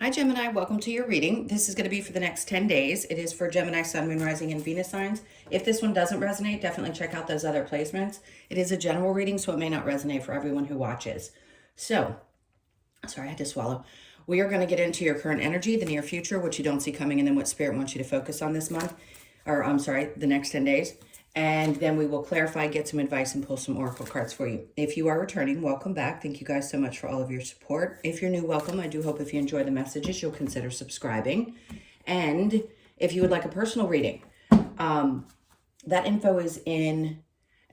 Hi, Gemini. Welcome to your reading. This is going to be for the next 10 days. It is for Gemini, Sun, Moon, Rising, and Venus signs. If this one doesn't resonate, definitely check out those other placements. It is a general reading, so it may not resonate for everyone who watches. So, sorry, I had to swallow. We are going to get into your current energy, the near future, what you don't see coming, and then what Spirit wants you to focus on this month, or I'm sorry, the next 10 days. And then we will clarify, get some advice, and pull some oracle cards for you. If you are returning, welcome back. Thank you guys so much for all of your support. If you're new, welcome. I do hope if you enjoy the messages, you'll consider subscribing. And if you would like a personal reading, that info is in,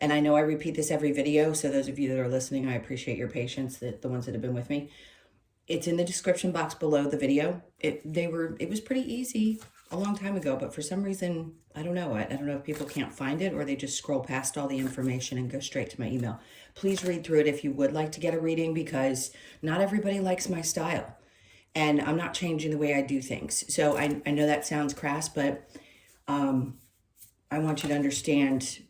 and I know I repeat this every video, so those of you that are listening, I appreciate your patience, the ones that have been with me. It's in the description box below the video. It was pretty easy a long time ago, but for some reason, I don't know. I don't know if people can't find it or they just scroll past all the information and go straight to my email. Please read through it if you would like to get a reading, because not everybody likes my style. And I'm not changing the way I do things. So I know that sounds crass, but I want you to understand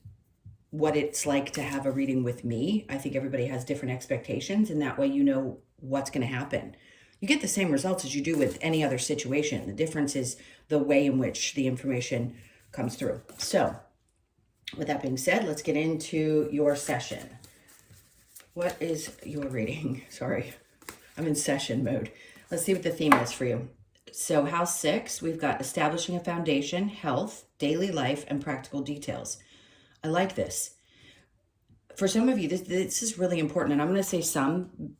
what it's like to have a reading with me. I think everybody has different expectations, and that way you know what's going to happen. You get the same results as you do with any other situation. The difference is the way in which the information comes through. So, with that being said, let's get into your session. What is your reading? Sorry, I'm in session mode. Let's see what the theme is for you. So, house 6, we've got establishing a foundation, health, daily life, and practical details. I like this. For some of you, this is really important, and I'm going to say some,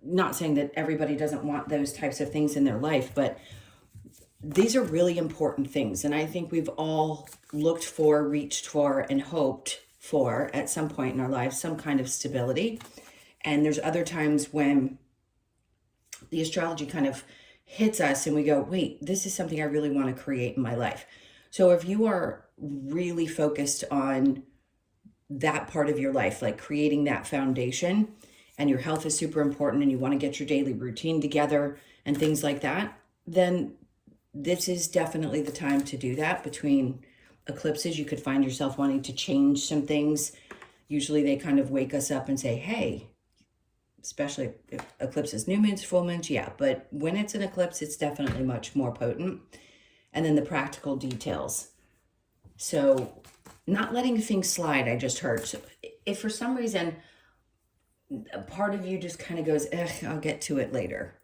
not saying that everybody doesn't want those types of things in their life, but these are really important things. And I think we've all looked for, reached for, and hoped for at some point in our lives, some kind of stability. And there's other times when the astrology kind of hits us and we go, wait, this is something I really want to create in my life. So if you are really focused on that part of your life, like creating that foundation, and your health is super important and you want to get your daily routine together and things like that, then this is definitely the time to do that. Between eclipses, you could find yourself wanting to change some things. Usually they kind of wake us up and say, hey, especially if eclipses, new moons, full moons, yeah. But when it's an eclipse, it's definitely much more potent. And then the practical details. So not letting things slide, I just heard. So if for some reason a part of you just kind of goes, I'll get to it later.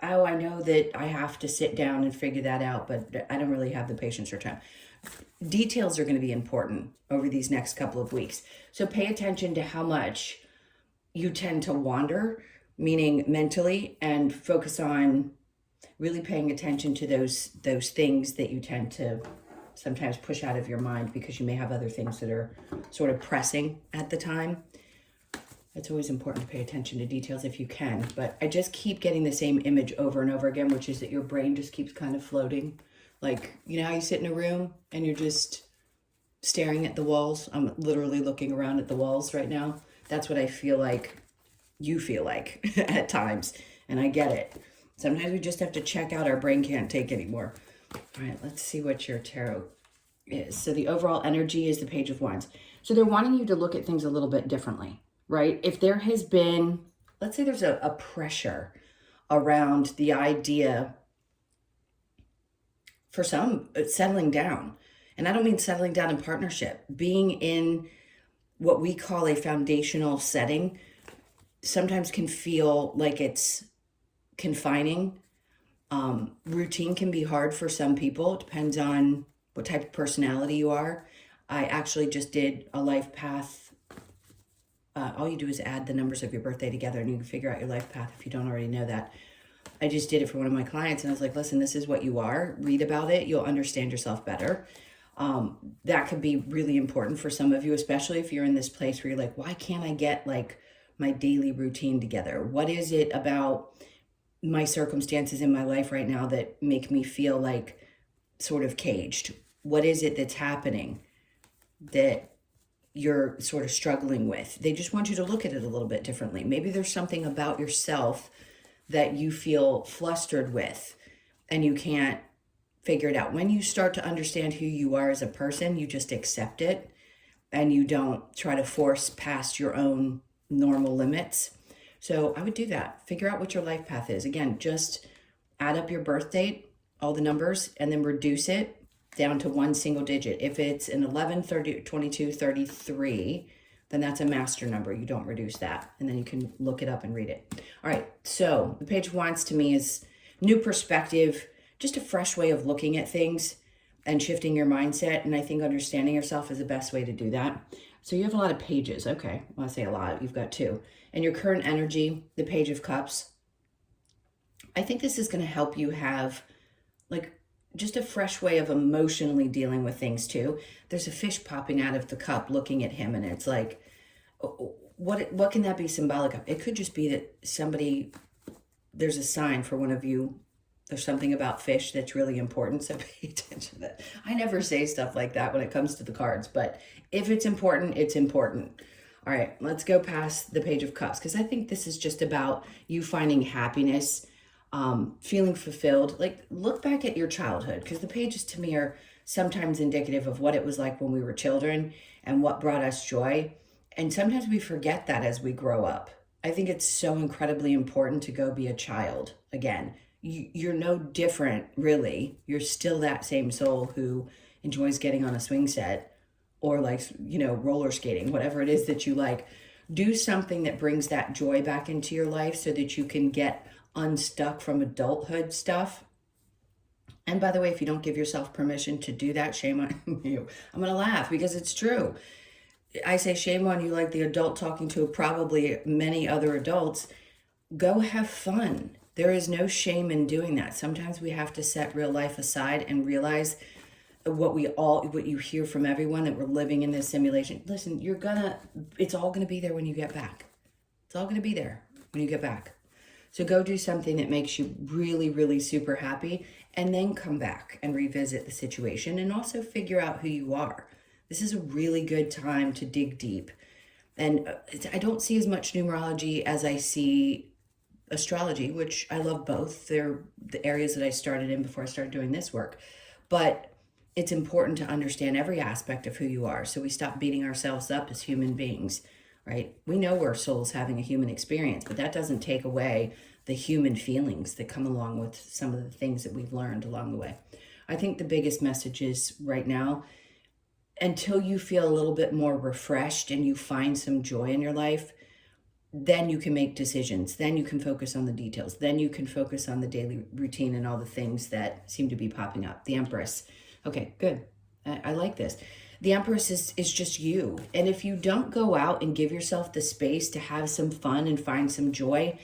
Oh, I know that I have to sit down and figure that out, but I don't really have the patience or time. Details are going to be important over these next couple of weeks. So pay attention to how much you tend to wander, meaning mentally, and focus on really paying attention to those things that you tend to sometimes push out of your mind because you may have other things that are sort of pressing at the time. It's always important to pay attention to details if you can, but I just keep getting the same image over and over again, which is that your brain just keeps kind of floating. Like, you know how you sit in a room and you're just staring at the walls? I'm literally looking around at the walls right now. That's what I feel like you feel like at times, and I get it. Sometimes we just have to check out. Our brain can't take anymore. All right, let's see what your tarot is. So the overall energy is the Page of Wands. So they're wanting you to look at things a little bit differently, right? If there has been, let's say there's a pressure around the idea for some settling down. And I don't mean settling down in partnership. Being in what we call a foundational setting sometimes can feel like it's confining. Routine can be hard for some people. It depends on what type of personality you are. I actually just did a life path. All you do is add the numbers of your birthday together and you can figure out your life path if you don't already know that. I just did it for one of my clients and I was like, listen, this is what you are. Read about it. You'll understand yourself better. That could be really important for some of you, especially if you're in this place where you're like, why can't I get like my daily routine together? What is it about my circumstances in my life right now that make me feel like sort of caged? What is it that's happening that you're sort of struggling with? They just want you to look at it a little bit differently. Maybe there's something about yourself that you feel flustered with and you can't figure it out. When you start to understand who you are as a person, you just accept it and you don't try to force past your own normal limits. So I would do that. Figure out what your life path is. Again, just add up your birth date, all the numbers, and then reduce it down to one single digit. If it's an 11, 30, 22, 33, then that's a master number. You don't reduce that. And then you can look it up and read it. All right. So the page wants to me is new perspective, just a fresh way of looking at things and shifting your mindset. And I think understanding yourself is the best way to do that. So you have a lot of pages. Okay. Well, I say a lot. You've got two. And your current energy, the Page of Cups. I think this is going to help you have like just a fresh way of emotionally dealing with things too. There's a fish popping out of the cup looking at him, and it's like, what can that be symbolic of? It could just be that there's a sign for one of you. There's something about fish that's really important, so pay attention to that. I never say stuff like that when it comes to the cards, but if it's important, it's important. All right, let's go past the Page of Cups, because I think this is just about you finding happiness, feeling fulfilled. Like, look back at your childhood, because the pages to me are sometimes indicative of what it was like when we were children and what brought us joy. And sometimes we forget that as we grow up. I think it's so incredibly important to go be a child again. You're no different, really. You're still that same soul who enjoys getting on a swing set or like, roller skating, whatever it is that you like. Do something that brings that joy back into your life so that you can get unstuck from adulthood stuff. And by the way, if you don't give yourself permission to do that, shame on you. I'm going to laugh because it's true. I say shame on you like the adult talking to probably many other adults. Go have fun. There is no shame in doing that. Sometimes we have to set real life aside and realize what you hear from everyone, that we're living in this simulation. Listen, it's all gonna be there when you get back. It's all gonna be there when you get back. So go do something that makes you really, really super happy, and then come back and revisit the situation and also figure out who you are. This is a really good time to dig deep. And I don't see as much numerology as I see astrology, which I love both. They're the areas that I started in before I started doing this work. But it's important to understand every aspect of who you are, so we stop beating ourselves up as human beings, right? We know we're souls having a human experience, but that doesn't take away the human feelings that come along with some of the things that we've learned along the way. I think the biggest message is right now, until you feel a little bit more refreshed and you find some joy in your life, then you can make decisions. Then you can focus on the details. Then you can focus on the daily routine and all the things that seem to be popping up. The Empress. Okay, good. I like this. The Empress is just you. And if you don't go out and give yourself the space to have some fun and find some joy,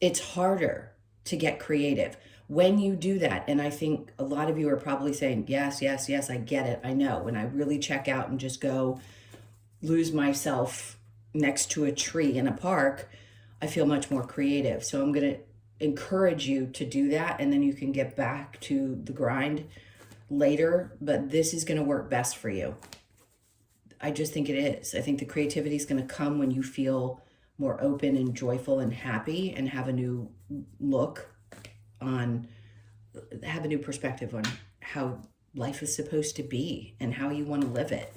it's harder to get creative. When you do that, and I think a lot of you are probably saying, yes, yes, yes, I get it. I know. When I really check out and just go lose myself next to a tree in a park, I feel much more creative. So I'm going to encourage you to do that, and then you can get back to the grind later, but this is going to work best for you. I just think it is. I think the creativity is going to come when you feel more open and joyful and happy, and have a new have a new perspective on how life is supposed to be and how you want to live it.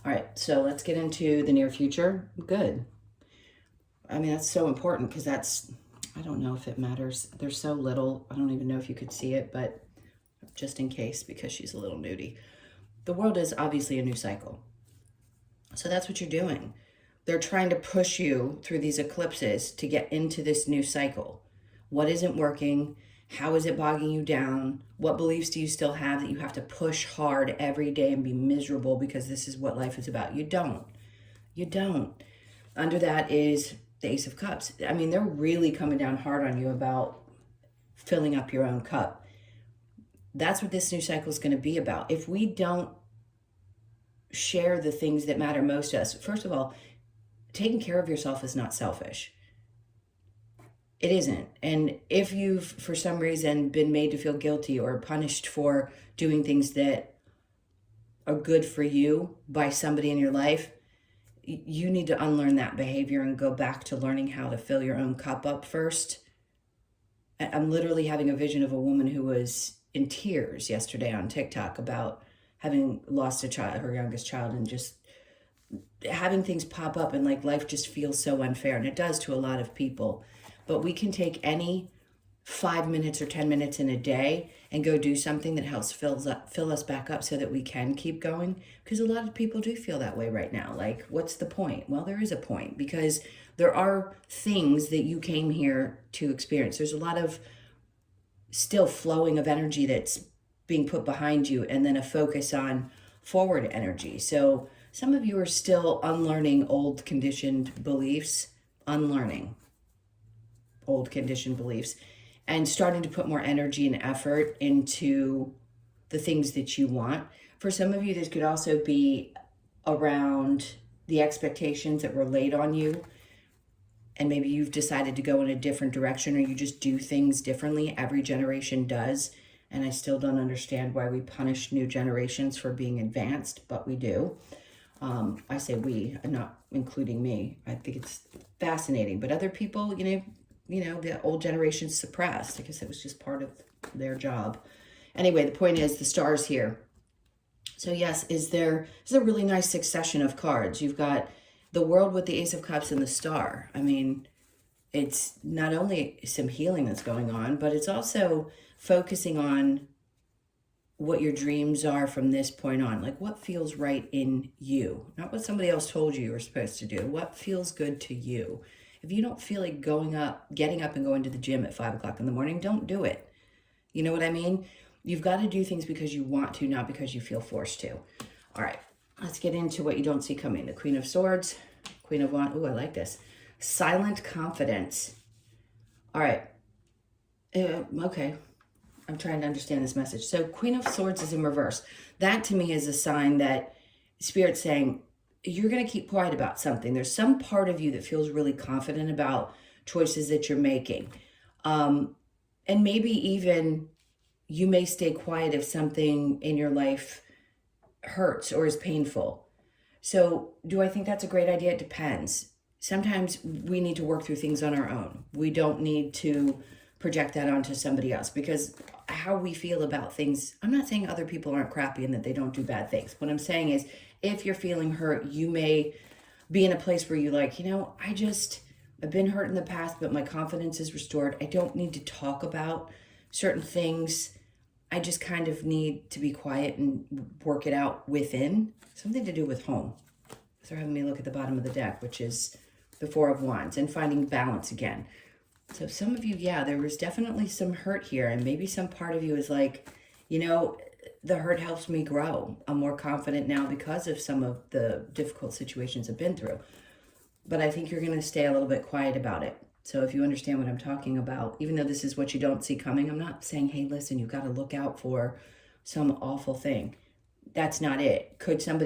All right, so let's get into the near future. Good. I mean, that's so important, because I don't know if it matters. There's so little. I don't even know if you could see it, but just in case, because she's a little nudie. The world is obviously a new cycle. So that's what you're doing. They're trying to push you through these eclipses to get into this new cycle. What isn't working? How is it bogging you down? What beliefs do you still have that you have to push hard every day and be miserable because this is what life is about? You don't. You don't. Under that is the Ace of Cups. I mean, they're really coming down hard on you about filling up your own cup. That's what this new cycle is going to be about. If we don't share the things that matter most to us, first of all, taking care of yourself is not selfish. It isn't. And if you've, for some reason, been made to feel guilty or punished for doing things that are good for you by somebody in your life, you need to unlearn that behavior and go back to learning how to fill your own cup up first. I'm literally having a vision of a woman who was in tears yesterday on TikTok about having lost a child, her youngest child, and just having things pop up, and like life just feels so unfair, and it does to a lot of people. But we can take any 5 minutes or 10 minutes in a day and go do something that helps fill us back up so that we can keep going. Because a lot of people do feel that way right now. Like, what's the point? Well, there is a point, because there are things that you came here to experience. There's a lot of still flowing of energy that's being put behind you, and then a focus on forward energy. So some of you are still unlearning old conditioned beliefs, unlearning old conditioned beliefs, and starting to put more energy and effort into the things that you want. For some of you, this could also be around the expectations that were laid on you, and maybe you've decided to go in a different direction, or you just do things differently. Every generation does, and I still don't understand why we punish new generations for being advanced, but we do. I say we, I'm not including me. I think it's fascinating, but other people, the old generation suppressed. I guess it was just part of their job. Anyway, the point is the star's here. So yes, is a really nice succession of cards. You've got the World with the Ace of Cups and the Star. I mean, it's not only some healing that's going on, but it's also focusing on what your dreams are from this point on. Like, what feels right in you, not what somebody else told you were supposed to do. What feels good to you. If you don't feel like getting up and going to the gym at 5 o'clock in the morning, don't do it. You know what I mean? You've got to do things because you want to, not because you feel forced to. All right, let's get into what you don't see coming. The Queen of Swords, Queen of Wands. Ooh, I like this. Silent confidence. All right. Okay. I'm trying to understand this message. So Queen of Swords is in reverse. That to me is a sign that Spirit's saying, you're going to keep quiet about something. There's some part of you that feels really confident about choices that you're making. And maybe even you may stay quiet if something in your life hurts or is painful. So do I think that's a great idea? It depends. Sometimes we need to work through things on our own. We don't need to project that onto somebody else, because how we feel about things, I'm not saying other people aren't crappy and that they don't do bad things. What I'm saying is, if you're feeling hurt, you may be in a place where you're like, I've been hurt in the past, but my confidence is restored. I don't need to talk about certain things. I just kind of need to be quiet and work it out within. Something to do with home. So they're having me look at the bottom of the deck, which is the Four of Wands, and finding balance again. So some of you, there was definitely some hurt here, and maybe some part of you is like, the hurt helps me grow. I'm more confident now because of some of the difficult situations I've been through. But I think you're going to stay a little bit quiet about it. So if you understand what I'm talking about, even though this is what you don't see coming, I'm not saying, hey, listen, you've got to look out for some awful thing. That's not it. Could some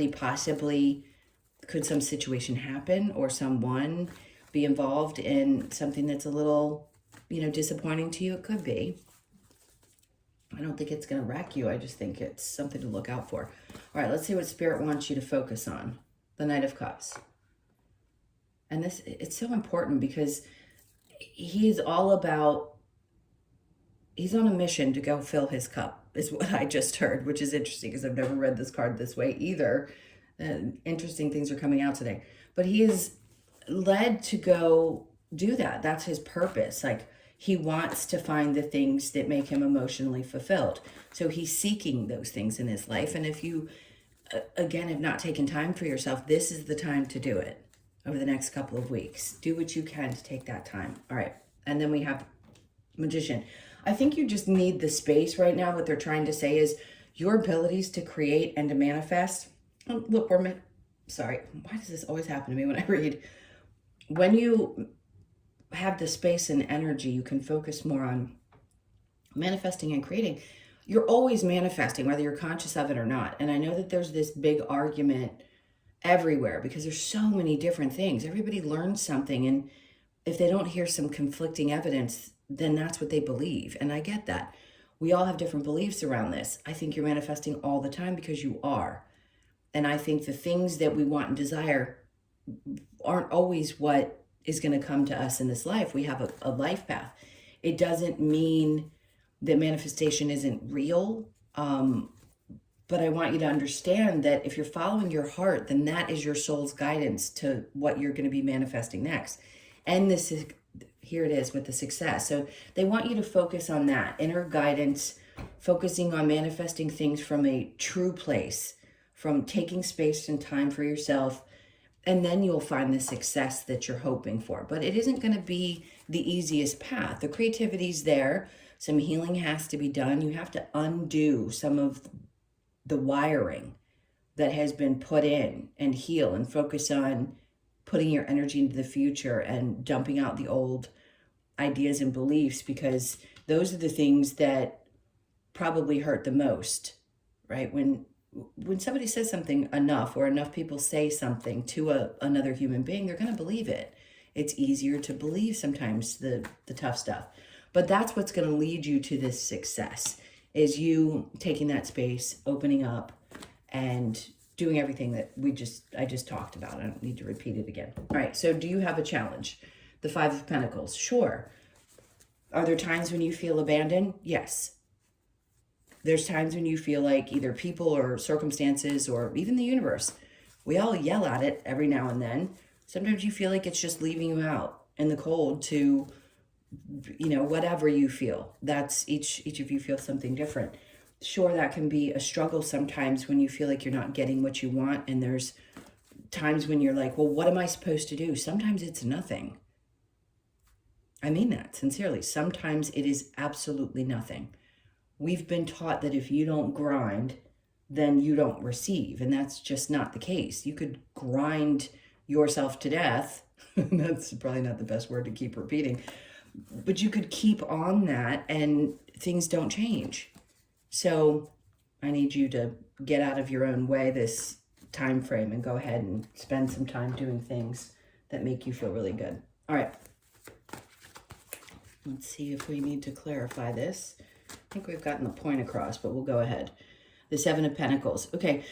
situation happen, or someone be involved in something that's a little, disappointing to you? It could be. I don't think it's going to wreck you. I just think it's something to look out for. All right, let's see what Spirit wants you to focus on. The Knight of Cups. And it's so important, because he's on a mission to go fill his cup, is what I just heard, which is interesting because I've never read this card this way either. Interesting things are coming out today. But he is led to go do that. That's his purpose. Like, he wants to find the things that make him emotionally fulfilled. So he's seeking those things in his life. And if you, again, have not taken time for yourself, this is the time to do it over the next couple of weeks. Do what you can to take that time. All right. And then we have Magician. I think you just need the space right now. What they're trying to say is your abilities to create and to manifest. Oh, look, sorry. Why does this always happen to me when I read? When you have the space and energy, you can focus more on manifesting and creating. You're always manifesting, whether you're conscious of it or not. And I know that there's this big argument everywhere because there's so many different things. Everybody learns something, and if they don't hear some conflicting evidence, then that's what they believe. And I get that. We all have different beliefs around this. I think you're manifesting all the time because you are. And I think the things that we want and desire aren't always what is going to come to us in this life. We have a life path. It doesn't mean that manifestation isn't real. But I want you to understand that if you're following your heart, then that is your soul's guidance to what you're going to be manifesting next. And this is here it is with the success. So they want you to focus on that inner guidance, focusing on manifesting things from a true place, from taking space and time for yourself, and then you'll find the success that you're hoping for. But it isn't going to be the easiest path. The creativity's there. Some healing has to be done. You have to undo some of the wiring that has been put in and heal and focus on putting your energy into the future and dumping out the old ideas and beliefs, because those are the things that probably hurt the most, right? When somebody says something enough, or enough people say something to another human being, they're going to believe it. It's easier to believe sometimes the tough stuff. But that's what's going to lead you to this success, is you taking that space, opening up, and doing everything that I just talked about. I don't need to repeat it again. All right, so do you have a challenge? The Five of Pentacles, sure. Are there times when you feel abandoned? Yes. There's times when you feel like either people or circumstances or even the universe, we all yell at it every now and then. Sometimes you feel like it's just leaving you out in the cold to, whatever you feel. That's each of you feel something different. Sure, that can be a struggle sometimes when you feel like you're not getting what you want. And there's times when you're like, well, what am I supposed to do? Sometimes it's nothing. I mean that sincerely. Sometimes it is absolutely nothing. We've been taught that if you don't grind, then you don't receive. And that's just not the case. You could grind yourself to death. That's probably not the best word to keep repeating. But you could keep on that and things don't change. So I need you to get out of your own way this time frame and go ahead and spend some time doing things that make you feel really good. All right. Let's see if we need to clarify this. I think we've gotten the point across, but we'll go ahead. The Seven of Pentacles. Okay.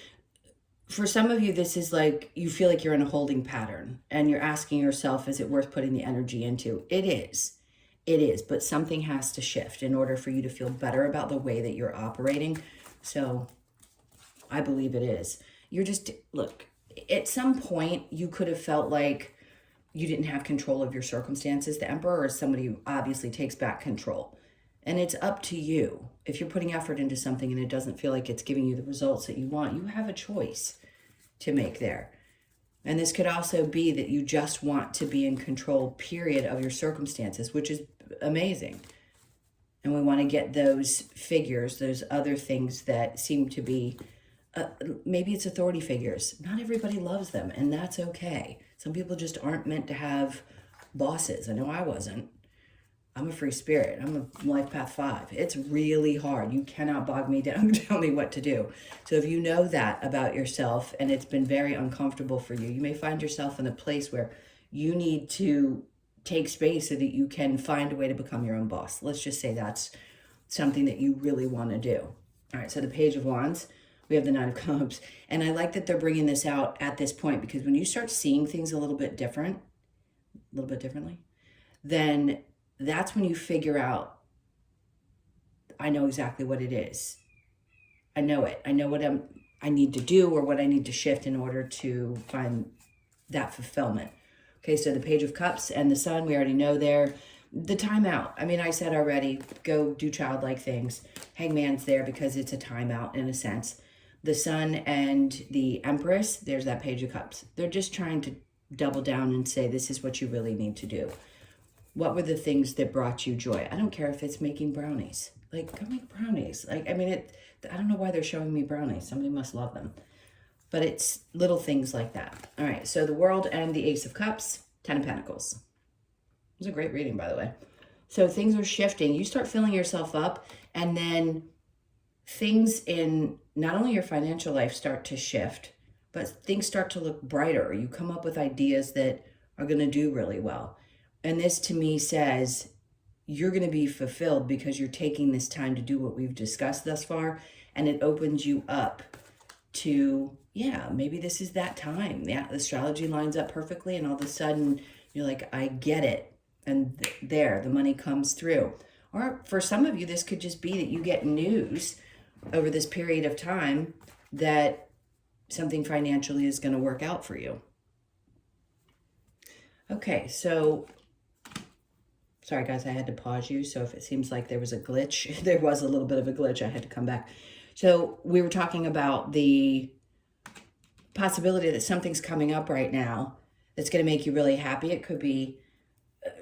For some of you, this is like you feel like you're in a holding pattern and you're asking yourself, is it worth putting the energy into? It is. It is, but something has to shift in order for you to feel better about the way that you're operating. So I believe it is. Look, at some point you could have felt like you didn't have control of your circumstances. The Emperor is somebody who obviously takes back control. And it's up to you. If you're putting effort into something and it doesn't feel like it's giving you the results that you want, you have a choice to make there. And this could also be that you just want to be in control, period, of your circumstances, which is amazing. And we want to get those figures, those other things that seem to be, maybe it's authority figures. Not everybody loves them, and that's okay. Some people just aren't meant to have bosses. I know I wasn't. I'm a free spirit. I'm a life path 5. It's really hard. You cannot bog me down and tell me what to do. So if you know that about yourself and it's been very uncomfortable for you, you may find yourself in a place where you need to take space so that you can find a way to become your own boss. Let's just say that's something that you really want to do. All right, so the Page of Wands, we have the Nine of Cups. And I like that they're bringing this out at this point, because when you start seeing things a little bit differently, then that's when you figure out, I know exactly what it is. I know it. I know what I need to do or what I need to shift in order to find that fulfillment. Okay, so the Page of Cups and the Sun, we already know there. The timeout. I mean, I said already, go do childlike things. Hangman's there because it's a timeout in a sense. The Sun and the Empress, there's that Page of Cups. They're just trying to double down and say, this is what you really need to do. What were the things that brought you joy? I don't care if it's making brownies. Like, go make brownies. I don't know why they're showing me brownies. Somebody must love them. But it's little things like that. All right, so the World and the Ace of Cups, 10 of Pentacles. It was a great reading, by the way. So things are shifting. You start filling yourself up, and then things in not only your financial life start to shift, but things start to look brighter. You come up with ideas that are going to do really well. And this to me says you're going to be fulfilled because you're taking this time to do what we've discussed thus far. And it opens you up to, yeah, maybe this is that time. Yeah, the astrology lines up perfectly. And all of a sudden you're like, I get it. And there, the money comes through. Or for some of you, this could just be that you get news over this period of time that something financially is going to work out for you. Okay, so Sorry, guys, I had to pause you. So if it seems like there was a glitch, there was a little bit of a glitch. I had to come back. So we were talking about the possibility that something's coming up right now that's going to make you really happy. It could be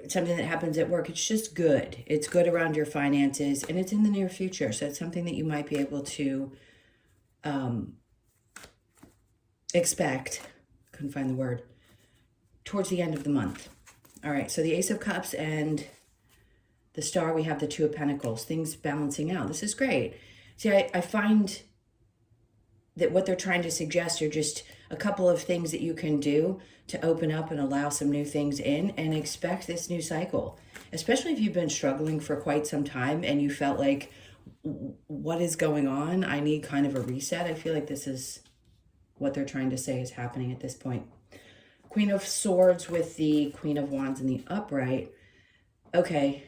something that happens at work. It's just good. It's good around your finances, and it's in the near future. So it's something that you might be able to expect. Couldn't find the word. Towards the end of the month. All right, so the Ace of Cups and the Star, we have the Two of Pentacles, things balancing out. This is great. See, I find that what they're trying to suggest are just a couple of things that you can do to open up and allow some new things in and expect this new cycle. Especially if you've been struggling for quite some time and you felt like, what is going on? I need kind of a reset. I feel like this is what they're trying to say is happening at this point. Queen of Swords with the Queen of Wands in the upright. Okay.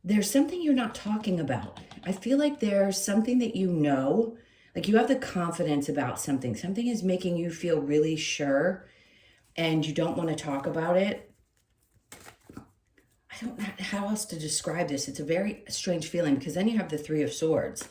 There's something you're not talking about. I feel like there's something that you know, like you have the confidence about something. Something is making you feel really sure and you don't want to talk about it. I don't know how else to describe this. It's a very strange feeling because then you have the Three of Swords.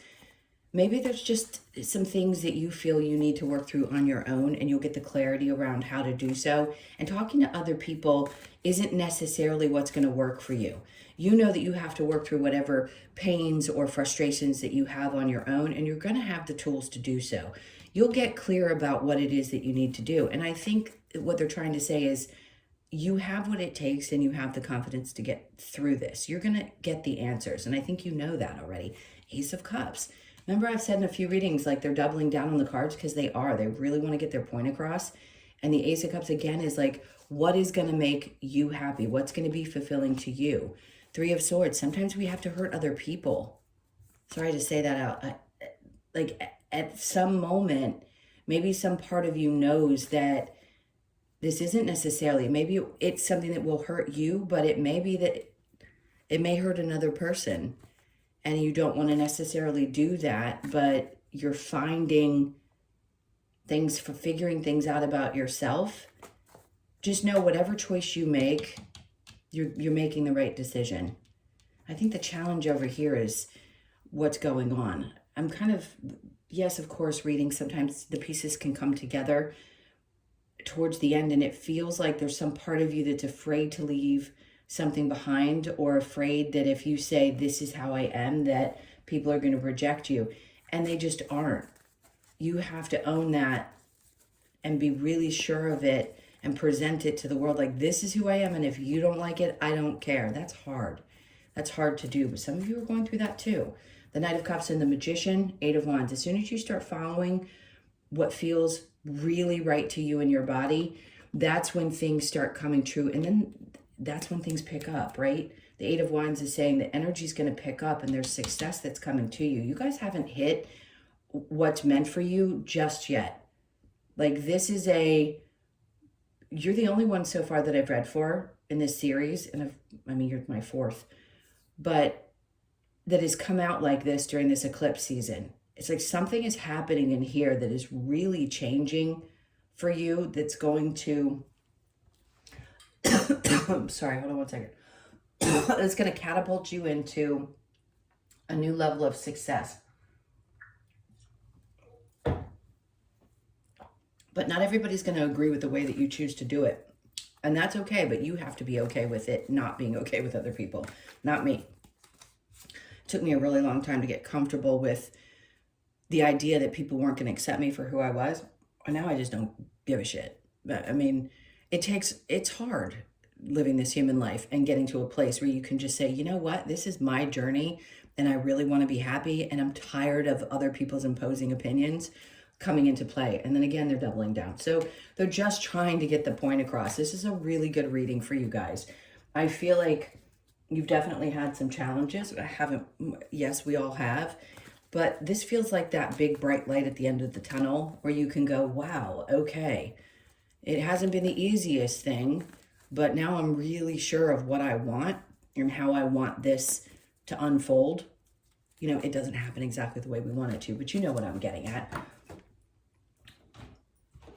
Maybe there's just some things that you feel you need to work through on your own and you'll get the clarity around how to do so. And talking to other people isn't necessarily what's going to work for you. You know that you have to work through whatever pains or frustrations that you have on your own, and you're going to have the tools to do so. You'll get clear about what it is that you need to do. And I think what they're trying to say is you have what it takes and you have the confidence to get through this. You're going to get the answers. And I think you know that already. Ace of Cups. Remember I've said in a few readings, like they're doubling down on the cards because they are. They really want to get their point across. And the Ace of Cups, again, is like, what is going to make you happy? What's going to be fulfilling to you? Three of Swords. Sometimes we have to hurt other people. Sorry to say that out. Like at some moment, maybe some part of you knows that this isn't necessarily, maybe it's something that will hurt you, but it may be that it may hurt another person. And you don't want to necessarily do that, but you're finding things, for figuring things out about yourself. Just know whatever choice you make, you're making the right decision. I think the challenge over here is what's going on. I'm kind of, yes, of course, reading, sometimes the pieces can come together towards the end and it feels like there's some part of you that's afraid to leave something behind, or afraid that if you say this is how I am, that people are going to reject you, and they just aren't. You have to own that and be really sure of it and present it to the world like, this is who I am, and if you don't like it, I don't care. That's hard. That's hard to do, but some of you are going through that too. The Knight of Cups and the Magician, Eight of Wands. As soon as you start following what feels really right to you in your body, that's when things start coming true, and then that's when things pick up, right? The Eight of Wands is saying the energy is going to pick up and there's success that's coming to you. You guys haven't hit what's meant for you just yet. Like this is you're the only one so far that I've read for in this series. And you're my fourth, but that has come out like this during this eclipse season. It's like something is happening in here that is really changing for you. That's going to, I'm sorry, hold on one second. It's going to catapult you into a new level of success. But not everybody's going to agree with the way that you choose to do it. And that's okay, but you have to be okay with it not being okay with other people, not me. It took me a really long time to get comfortable with the idea that people weren't going to accept me for who I was. And now I just don't give a shit. But it's hard living this human life and getting to a place where you can just say, you know what, this is my journey and I really want to be happy and I'm tired of other people's imposing opinions coming into play. And then again, they're doubling down. So they're just trying to get the point across. This is a really good reading for you guys. I feel like you've definitely had some challenges. Yes, we all have. But this feels like that big bright light at the end of the tunnel where you can go, wow, okay. It hasn't been the easiest thing, but now I'm really sure of what I want and how I want this to unfold. You know, it doesn't happen exactly the way we want it to, but you know what I'm getting at.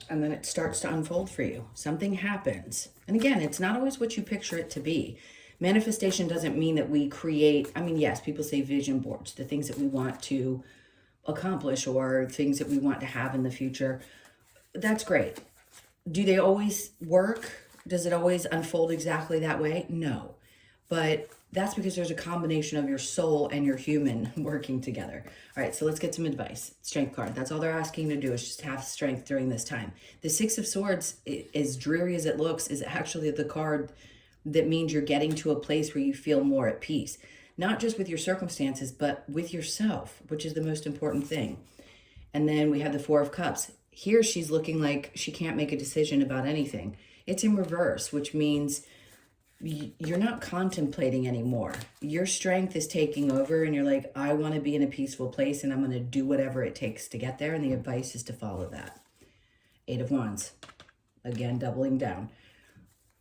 And then it starts to unfold for you. Something happens. And again, it's not always what you picture it to be. Manifestation doesn't mean that we create, I mean, yes, people say vision boards, the things that we want to accomplish or things that we want to have in the future. That's great. Do they always work? Does it always unfold exactly that way? No. But that's because there's a combination of your soul and your human working together. All right, so let's get some advice. Strength card. That's all they're asking to do is just have strength during this time. The Six of Swords, as dreary as it looks, is actually the card that means you're getting to a place where you feel more at peace. Not just with your circumstances, but with yourself, which is the most important thing. And then we have the Four of Cups. Here she's looking like she can't make a decision about anything. It's in reverse, which means you're not contemplating anymore. Your strength is taking over and you're like, I want to be in a peaceful place and I'm going to do whatever it takes to get there. And the advice is to follow that. Eight of Wands. Again, doubling down.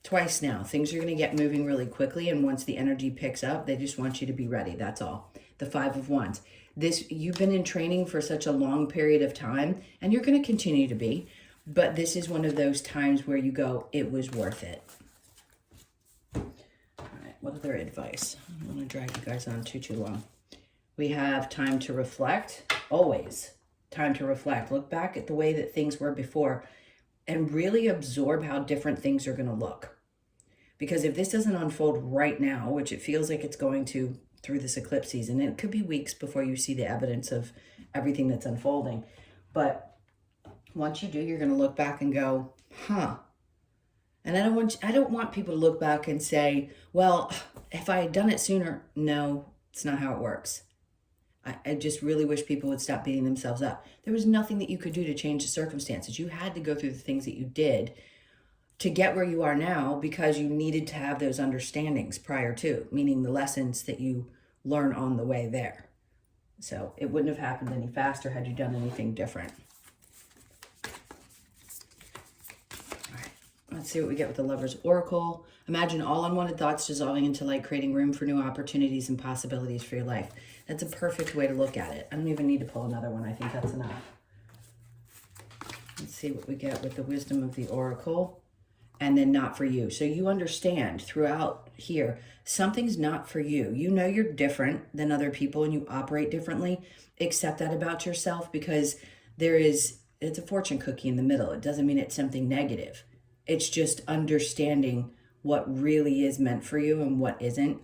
Twice now. Things are going to get moving really quickly. And once the energy picks up, they just want you to be ready. That's all. The Five of Wands. You've been in training for such a long period of time and you're going to continue to be. But this is one of those times where you go, it was worth it. What other advice? I don't want to drag you guys on too long. We have time to reflect. Always time to reflect. Look back at the way that things were before and really absorb how different things are going to look. Because if this doesn't unfold right now, which it feels like it's going to through this eclipse season, it could be weeks before you see the evidence of everything that's unfolding. But once you do, you're going to look back and go, huh. And I don't want people to look back and say, well, if I had done it sooner. No, it's not how it works. I just really wish people would stop beating themselves up. There was nothing that you could do to change the circumstances. You had to go through the things that you did to get where you are now because you needed to have those understandings prior to, meaning the lessons that you learn on the way there. So it wouldn't have happened any faster had you done anything different. Let's see what we get with the Lover's Oracle. Imagine all unwanted thoughts dissolving into light, creating room for new opportunities and possibilities for your life. That's a perfect way to look at it. I don't even need to pull another one. I think that's enough. Let's see what we get with the Wisdom of the Oracle. And then not for you. So you understand throughout here, something's not for you. You know you're different than other people and you operate differently. Accept that about yourself because it's a fortune cookie in the middle. It doesn't mean it's something negative. It's just understanding what really is meant for you and what isn't.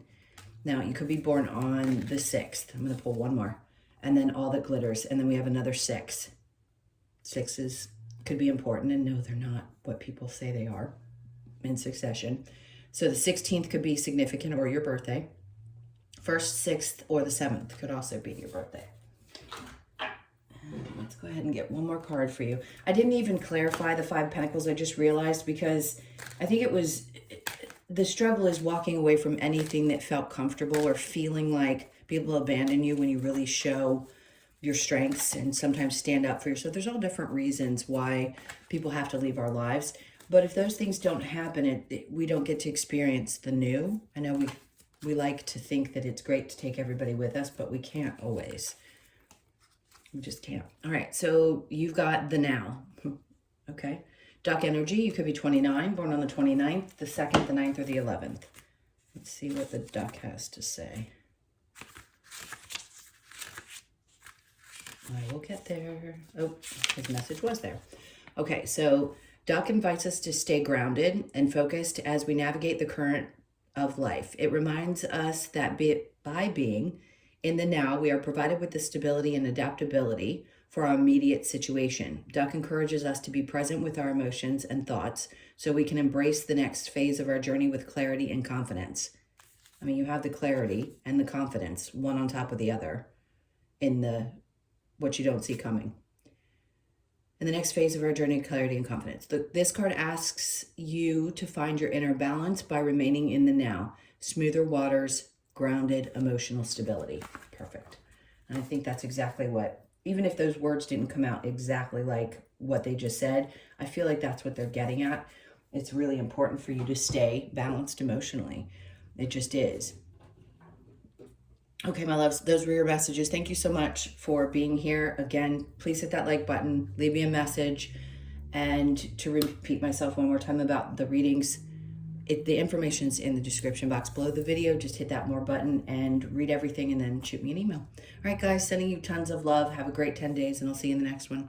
Now, you could be born on the 6th. I'm going to pull one more. And then all that glitters. And then we have another 6. Sixes could be important. And no, they're not what people say they are in succession. So the 16th could be significant or your birthday. 1st, 6th, or the 7th could also be your birthday. Let's go ahead and get one more card for you. I didn't even clarify the 5 of Pentacles. I just realized because I think the struggle is walking away from anything that felt comfortable or feeling like people abandon you when you really show your strengths and sometimes stand up for yourself. There's all different reasons why people have to leave our lives. But if those things don't happen, we don't get to experience the new. I know we like to think that it's great to take everybody with us, but we can't always. You just can't. All right, so you've got the now, okay? Duck energy, you could be 29, born on the 29th, the 2nd, the 9th, or the 11th. Let's see what the duck has to say. I will get there. Oh, his message was there. Okay, so duck invites us to stay grounded and focused as we navigate the current of life. It reminds us that by being in the now, we are provided with the stability and adaptability for our immediate situation. Duck encourages us to be present with our emotions and thoughts so we can embrace the next phase of our journey with clarity and confidence. I mean, you have the clarity and the confidence, one on top of the other, in what you don't see coming. In the next phase of our journey, clarity and confidence. This card asks you to find your inner balance by remaining in the now. Smoother waters, grounded emotional stability. Perfect. And I think that's exactly what, even if those words didn't come out exactly like what they just said, I feel like that's what they're getting at. It's really important for you to stay balanced emotionally. It just is. Okay, my loves, those were your messages. Thank you so much for being here. Again, please hit that like button, leave me a message. And to repeat myself one more time about the readings, The information's in the description box below the video. Just hit that more button and read everything and then shoot me an email. All right, guys, sending you tons of love. Have a great 10 days, and I'll see you in the next one.